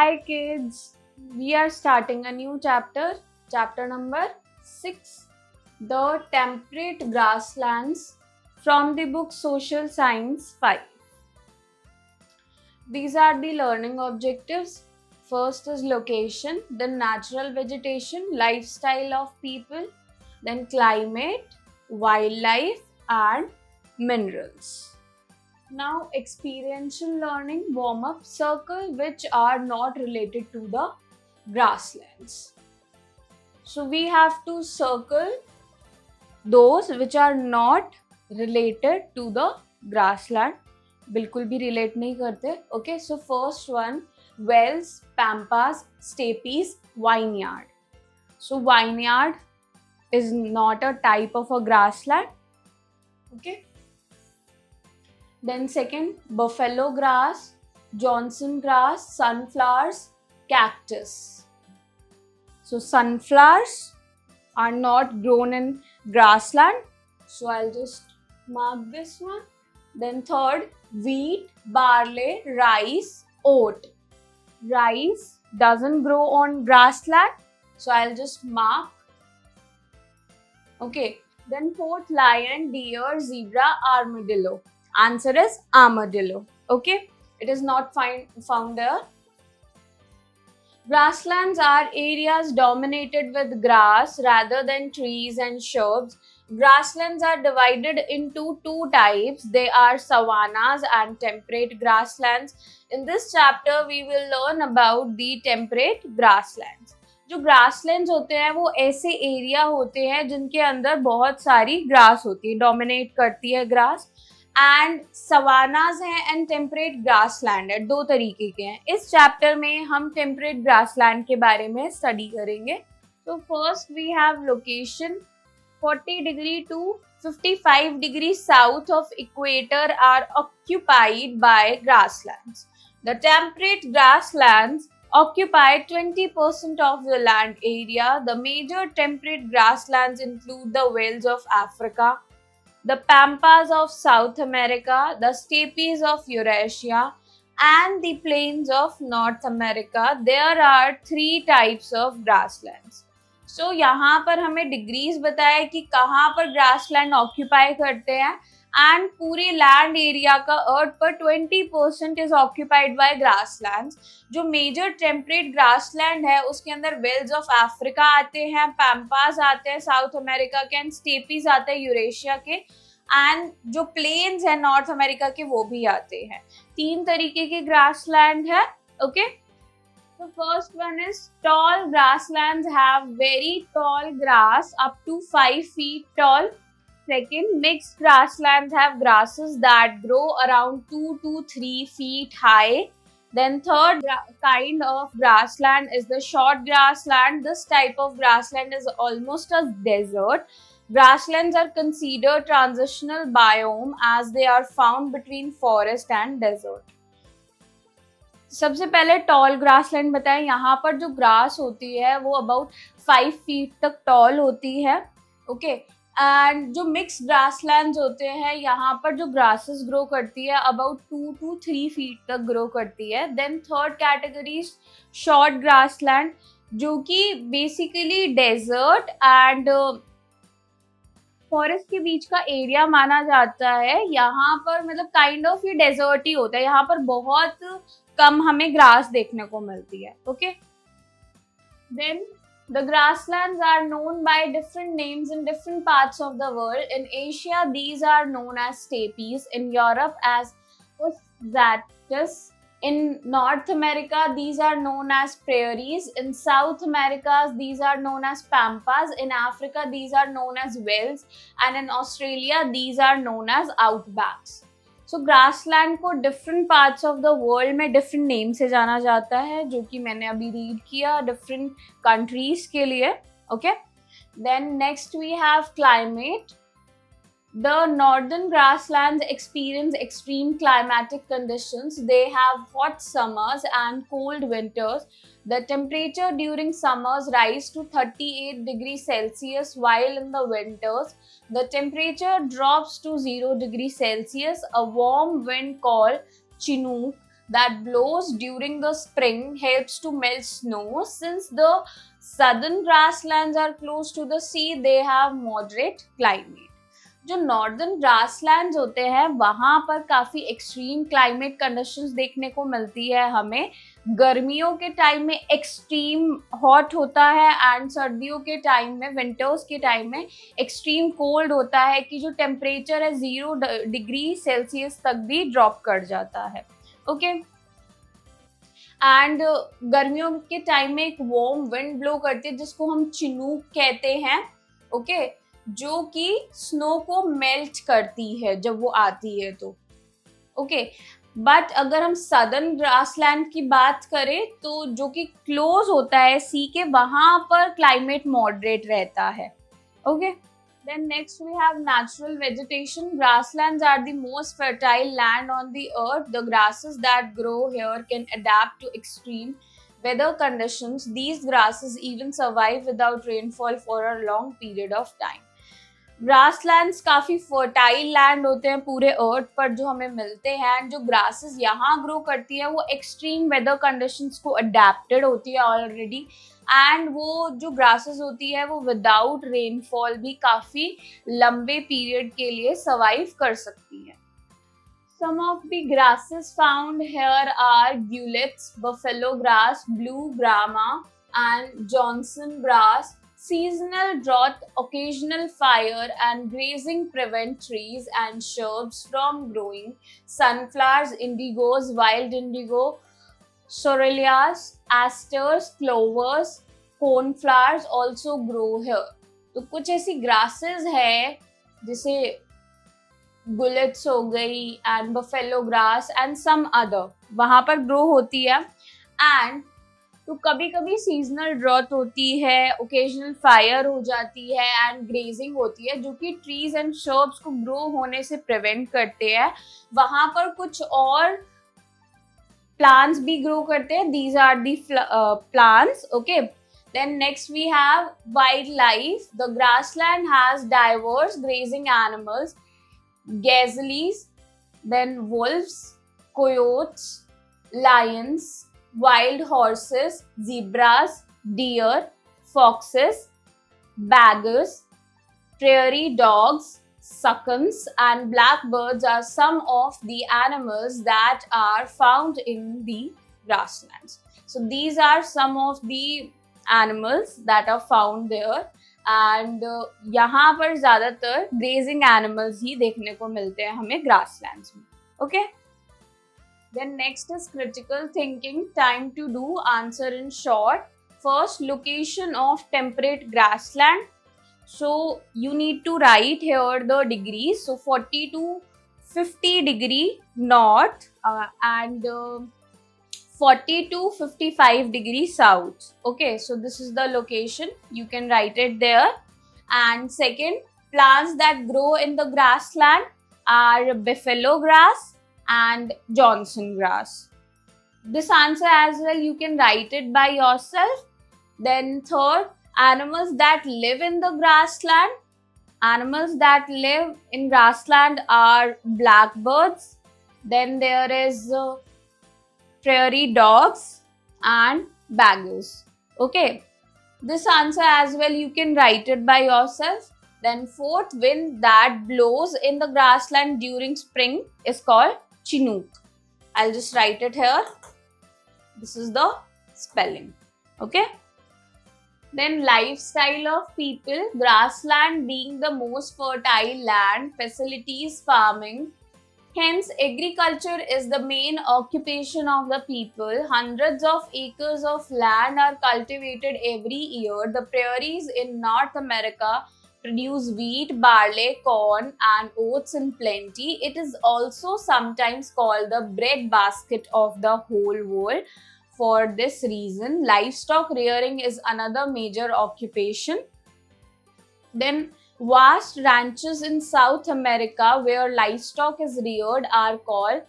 Hi kids, we are starting a new chapter number 6, The Temperate Grasslands, from the book Social Science 5. These are the learning objectives. First is location, then natural vegetation, lifestyle of people, then climate, wildlife and minerals. Now experiential learning warm-up, circle which are not related to the grasslands. So we have to circle those which are not related to the grassland. बिल्कुल भी relate नहीं करते. Okay, so first one, wells, pampas, stepes, vineyard. So vineyard is not a type of a grassland. Okay. Then second, buffalo grass, Johnson grass, sunflowers, cactus. So sunflowers are not grown in grassland. So I'll just mark this one. Then third, wheat, barley, rice, oat. Rice doesn't grow on grassland. So I'll just mark. Okay. Then fourth, lion, deer, zebra, armadillo. Answer is armadillo. Okay, it is not found there. Grasslands are areas dominated with grass rather than trees and shrubs. Grasslands are divided into two types. They are savannas and temperate grasslands. In this chapter, we will learn about the temperate grasslands. जो grasslands होते हैं वो ऐसे area होते हैं जिनके अंदर बहुत सारी ग्रास होती है, डोमिनेट करती है ग्रास. एंड सवानाज हैं एंड टेम्परेट ग्रासलैंड है, दो तरीके के हैं. इस चैप्टर में हम टेम्परेट ग्रासलैंड के बारे में स्टडी करेंगे. तो first we have location. 40 degree to 55 degree south of equator are occupied by grasslands. The temperate grasslands occupy 20% of the land area. The major temperate grasslands include the Wales of Africa, the Pampas of South America, the Steppes of Eurasia, and the plains of North America. There are 3 types of grasslands. So यहाँ पर हमें degrees बताया कि कहाँ पर grassland occupy करते हैं. And पूरे लैंड एरिया का अर्थ पर 20% इज ऑक्यूपाइड बाय ग्रासलैंड्स. जो मेजर टेम्परेट ग्रासलैंड है उसके अंदर वेल्स ऑफ अफ्रीका आते हैं, पैम्पास आते हैं साउथ अमेरिका के, एंड स्टेपीज आते हैं यूरेशिया के, एंड जो प्लेन्स हैं नॉर्थ अमेरिका के वो भी आते हैं. 3 तरीके के ग्रासलैंड है. Okay, the first one is tall grasslands have very tall grass up to 5 feet tall. Second, mixed grasslands have grasses that grow around 2 to 3 feet high. Then third kind of grassland is the short grassland. This type of grassland is almost a desert. Grasslands are considered transitional biome as they are found between forest and desert. सबसे पहले toll grassland बताएं. यहाँ पर जो grass होती है वो about 5 feet तक टॉल होती है. ओके, एंड जो मिक्स ग्रासलैंड्स होते हैं यहाँ पर जो ग्रासेस ग्रो करती है अबाउट 2 to 3 फीट तक ग्रो करती है. Then third category short grassland, जो कि बेसिकली डेजर्ट एंड फॉरेस्ट के बीच का एरिया माना जाता है. यहाँ पर मतलब काइंड ऑफ ये डेजर्ट ही होता है. यहाँ पर बहुत कम हमें ग्रास देखने को मिलती है. Okay, then the grasslands are known by different names in different parts of the world. In Asia, these are known as steppes. In Europe, as Euphrates. In North America, these are known as prairies. In South America, these are known as pampas. In Africa, these are known as wells. And in Australia, these are known as outbacks. So grassland को different parts of the world में different name से जाना जाता है, जो कि मैंने अभी read किया different countries के लिए. Okay, then next we have climate. The northern grasslands experience extreme climatic conditions. They have hot summers and cold winters. The temperature during summers rise to 38 degrees Celsius, while in the winters the temperature drops to 0 degrees Celsius. A warm wind called Chinook that blows during the spring helps to melt snow. Since the southern grasslands are close to the sea, they have moderate climate. जो northern grasslands होते हैं वहां पर काफी extreme climate conditions देखने को मिलती है हमें. गर्मियों के टाइम में एक्सट्रीम हॉट होता है एंड सर्दियों के टाइम में, विंटर्स के टाइम में एक्सट्रीम कोल्ड होता है कि जो टेम्परेचर है 0 डिग्री सेल्सियस तक भी ड्रॉप कर जाता है. ओके एंड गर्मियों के टाइम में एक वार्म विंड ब्लो करती है जिसको हम चिनूक कहते हैं. ओके जो कि स्नो को मेल्ट करती है जब वो आती है तो. ओके बट अगर हम सदर्न ग्रासलैंड की बात करें तो जो कि क्लोज होता है सी के, वहां पर क्लाइमेट मॉडरेट रहता है. Okay then next we have natural vegetation. Grasslands are the most fertile land on the earth. The grasses that grow here can adapt to extreme weather conditions. These grasses even survive without rainfall for a long period of time. Grasslands काफी fertile land होते हैं पूरे अर्थ पर जो हमें मिलते हैं. जो ग्रासेस यहाँ ग्रो करती है वो एक्सट्रीम वेदर कंडीशंस को अडेप्टेड होती है ऑलरेडी, एंड वो जो ग्रासेस होती है वो विदाउट रेनफॉल भी काफी लंबे पीरियड के लिए सर्वाइव कर सकती है. Some of the grasses found here are Gulleps, buffalo grass, blue grama, and Johnson grass. Seasonal drought, occasional fire, and grazing prevent trees and shrubs from growing. Sunflowers, indigos, wild indigo, sorrelias, asters, clovers, cornflowers also grow here. तो कुछ ऐसी grasses है जैसे गुलेट्स हो गई and buffalo grass and some other, वहां पर ग्रो होती है. एंड तो कभी कभी सीजनल ड्रॉट होती है, ओकेजनल फायर हो जाती है एंड ग्रेजिंग होती है जो कि ट्रीज एंड शर्ब्स को ग्रो होने से प्रिवेंट करते हैं. वहां पर कुछ और प्लांट्स भी ग्रो करते हैं. These are the plants. Okay then next we have wildlife. The grassland has diverse grazing animals, gazelles, then wolves, coyotes, lions, wild horses, zebras, deer, foxes, badgers, prairie dogs, suckers, and blackbirds are some of the animals that are found in the grasslands. So these are some of the animals that are found there. And यहाँ पर ज्यादातर grazing animals ही देखने को मिलते हैं हमें grasslands में. Okay then next is critical thinking. Time to do answer in short. First, location of temperate grassland. So you need to write here the degrees. So 40 to 50 degree north and 40 to 55 degrees south. Okay, so this is the location. You can write it there. And second, plants that grow in the grassland are buffalo grass and Johnson grass. This answer as well you can write it by yourself. Then third, animals that live in the grassland. Animals that live in grassland are blackbirds. Then there is prairie dogs and badgers. Okay, this answer as well you can write it by yourself. Then fourth, wind that blows in the grassland during spring is called chinook. I'll just write it here. This is the spelling. Okay, then lifestyle of people. Grassland being the most fertile land, facilities farming. Hence, agriculture is the main occupation of the people. Hundreds of acres of land are cultivated every year. The prairies in North America produce wheat, barley, corn, and oats in plenty. It is also sometimes called the breadbasket of the whole world. For this reason, livestock rearing is another major occupation. Then, vast ranches in South America where livestock is reared are called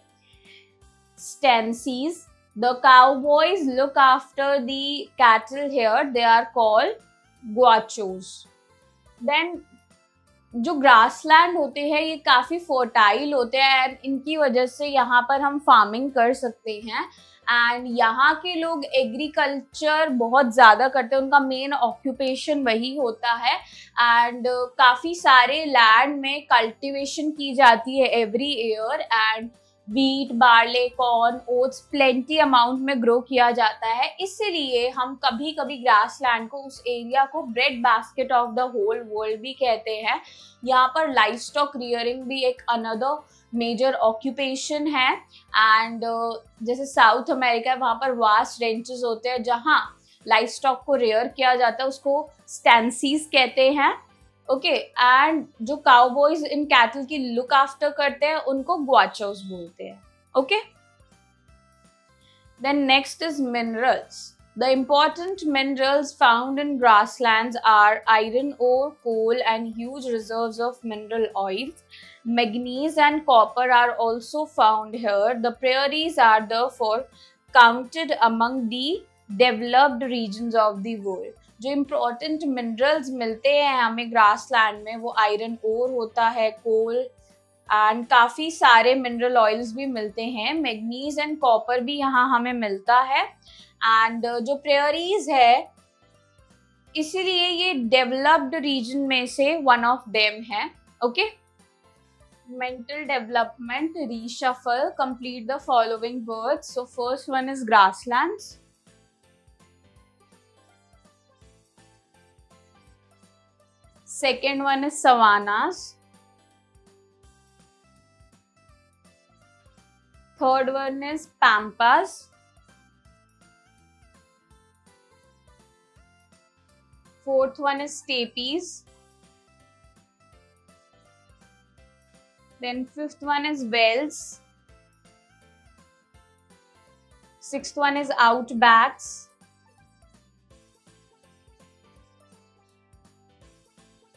stances. The cowboys look after the cattle here. They are called guachos. Then जो grassland होते हैं ये काफ़ी fertile होते हैं and इनकी वजह से यहाँ पर हम फार्मिंग कर सकते हैं एंड यहाँ के लोग एग्रीकल्चर बहुत ज़्यादा करते हैं, उनका मेन ऑक्यूपेशन वही होता है एंड काफ़ी सारे लैंड में कल्टीवेशन की जाती है every year and wheat, barley, corn, oats plenty amount में ग्रो किया जाता है। इसीलिए हम कभी कभी ग्रासलैंड को, उस एरिया को bread basket of the whole world भी कहते हैं। यहाँ पर लाइफ स्टॉक रियरिंग भी एक अनदर मेजर ऑक्यूपेशन है एंड जैसे साउथ अमेरिका है वहाँ पर वास्ट रेंचेस होते हैं जहाँ लाइफ स्टॉक को रेयर किया जाता है, उसको स्टैंसीज कहते हैं। ओके एंड जो काउबॉयज इन कैटल की लुक आफ्टर करते हैं उनको ग्वाचोस बोलते हैं। Okay then next is minerals. The important minerals found in grasslands are iron ore, coal, and huge reserves of mineral oils. Manganese and copper are also found here. The prairies are therefore counted among the developed regions of the world. जो important minerals मिलते हैं हमें grassland में वो iron ore होता है, कोल and काफ़ी सारे मिनरल ऑयल्स भी मिलते हैं। मैग्नीज एंड कॉपर भी यहाँ हमें मिलता है एंड जो प्रेयरीज है इसीलिए ये डेवलप्ड रीजन में से वन ऑफ देम है। Okay mental development reshuffle, complete the following words. So first one is grasslands, second one is savannas, third one is pampas, fourth one is stepes, then fifth one is wells, sixth one is outbacks,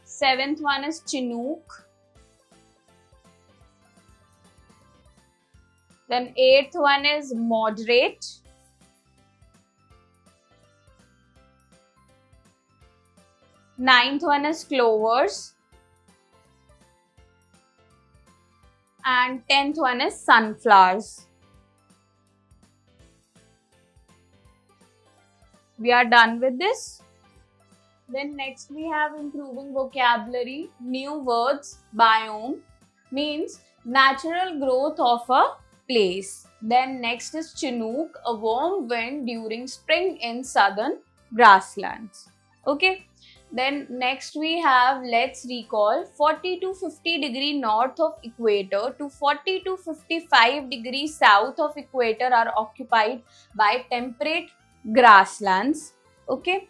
seventh one is chinook, then eighth one is moderate, ninth one is clovers, and 10th one is sunflowers. We are done with this. Then next we have improving vocabulary. New words. Biome means natural growth of a place. Then next is chinook, a warm wind during spring in southern grasslands. Okay. Then next we have, let's recall, 40 to 50 degree north of equator to 40 to 55 degrees south of equator are occupied by temperate grasslands. Okay.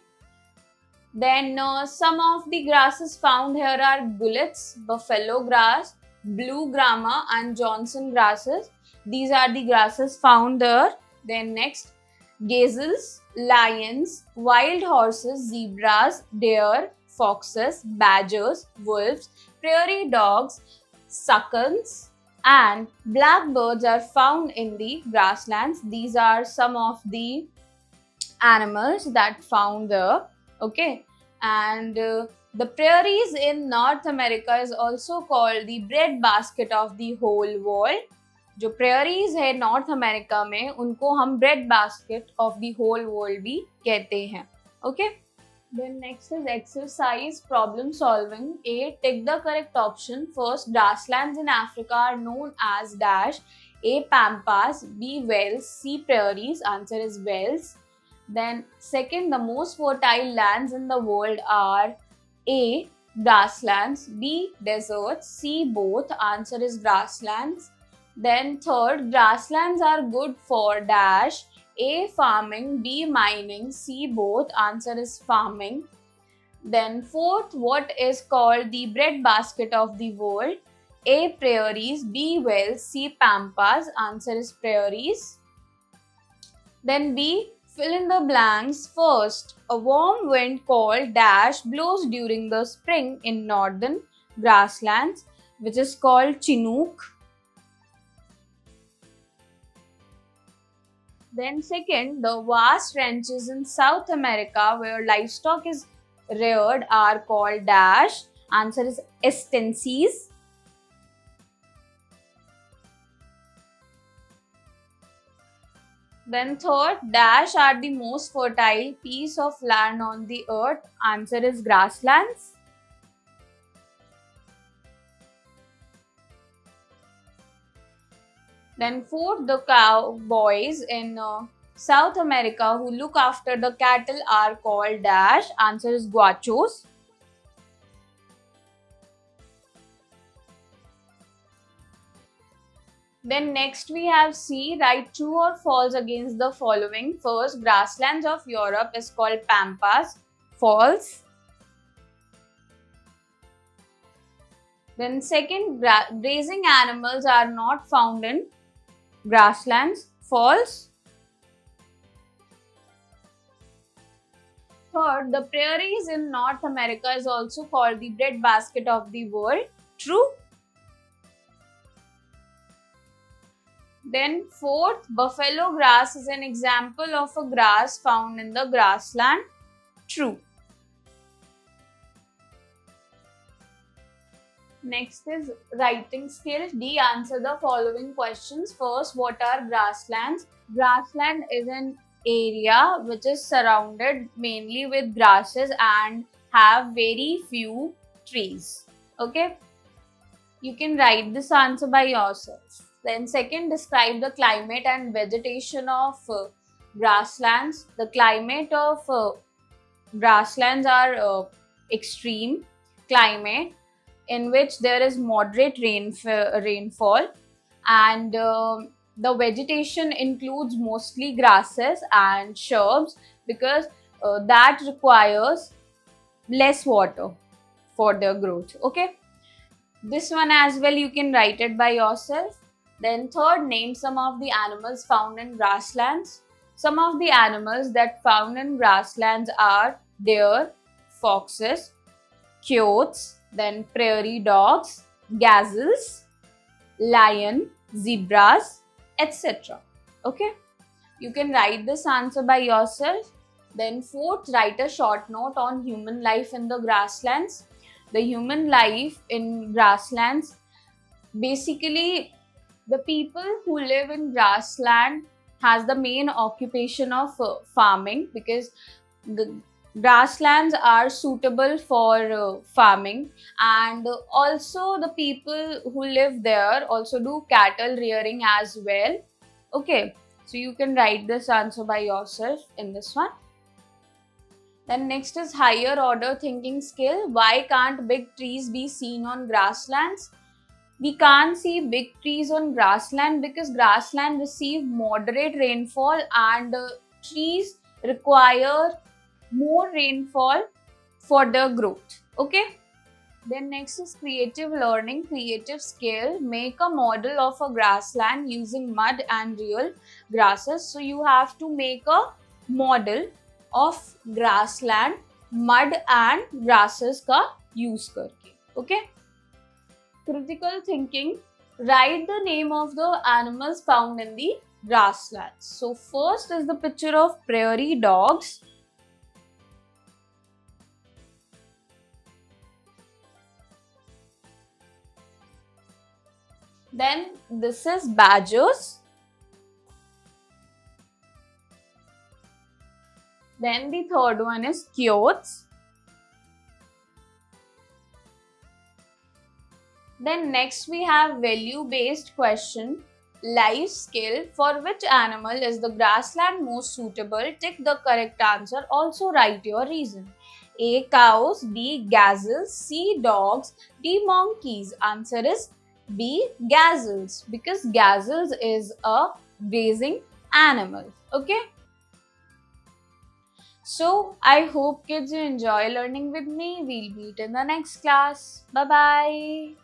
Then some of the grasses found here are gullets, buffalo grass, blue grama and Johnson grasses. These are the grasses found there. Then next, gazelles, lions, wild horses, zebras, deer, foxes, badgers, wolves, prairie dogs, suckers, and blackbirds are found in the grasslands. These are some of the animals that found there. Okay, and the prairies in North America is also called the breadbasket of the whole world. जो prairies है North America में उनको हम bread basket of the whole world भी कहते हैं। Okay then next is exercise problem solving. A, tick the correct option. First, grasslands in Africa are known as dash. A, pampas, B, velds, C, prairies. Answer is velds. Then second, the most fertile lands in the world are A, grasslands, B, deserts, C, both. Answer is grasslands. Then third, grasslands are good for dash. A, farming, B, mining, C, both. Answer is farming. Then fourth, what is called the breadbasket of the world? A, prairies, B, wells, C, pampas. Answer is prairies. Then B, fill in the blanks. First, a warm wind called dash blows during the spring in northern grasslands, which is called chinook. Then second, the vast ranches in South America where livestock is reared are called dash. Answer is Estenses. Then third, dash are the most fertile piece of land on the earth. Answer is grasslands. Then fourth, the cowboys in South America who look after the cattle are called dash. Answer is guachos. Then next we have C, write true or false against the following. First, grasslands of Europe is called pampas. False. Then second, grazing animals are not found in grasslands. False. Third, the prairies in North America is also called the breadbasket of the world. True. Then fourth, buffalo grass is an example of a grass found in the grassland. True. Next is writing skill. D, answer the following questions. First, what are grasslands? Grassland is an area which is surrounded mainly with grasses and have very few trees. Okay. You can write this answer by yourself. Then second, describe the climate and vegetation of grasslands. The climate of grasslands are extreme climate in which there is moderate rainfall, and the vegetation includes mostly grasses and shrubs because that requires less water for their growth. Okay, this one as well you can write it by yourself. Then third, name some of the animals found in grasslands. Some of the animals that found in grasslands are deer, foxes, coyotes, then prairie dogs, gazelles, lion, zebras, etc. Okay, you can write this answer by yourself. Then fourth, write a short note on human life in the grasslands. The human life in grasslands, basically the people who live in grassland has the main occupation of farming, because the grasslands are suitable for farming, and also the people who live there also do cattle rearing as well. Okay, so you can write this answer by yourself in this one. Then next is higher order thinking skill. Why can't big trees be seen on grasslands? We can't see big trees on grassland because grassland receive moderate rainfall, and trees require more rainfall for their growth. Okay. Then next is creative learning, creative skill. Make a model of a grassland using mud and real grasses. So you have to make a model of grassland mud and grasses का use करके. Okay. Critical thinking. Write the name of the animals found in the grasslands. So first is the picture of prairie dogs. Then this is badgers. Then the third one is coyotes. Then next we have value-based question. Life skill. For which animal is the grassland most suitable? Tick the correct answer. Also write your reason. A, cows. B, gazelles. C, dogs. D, monkeys. Answer is B, gazelles, because gazelles is a grazing animal. Okay. So I hope kids you enjoy learning with me. We'll meet in the next class. Bye bye.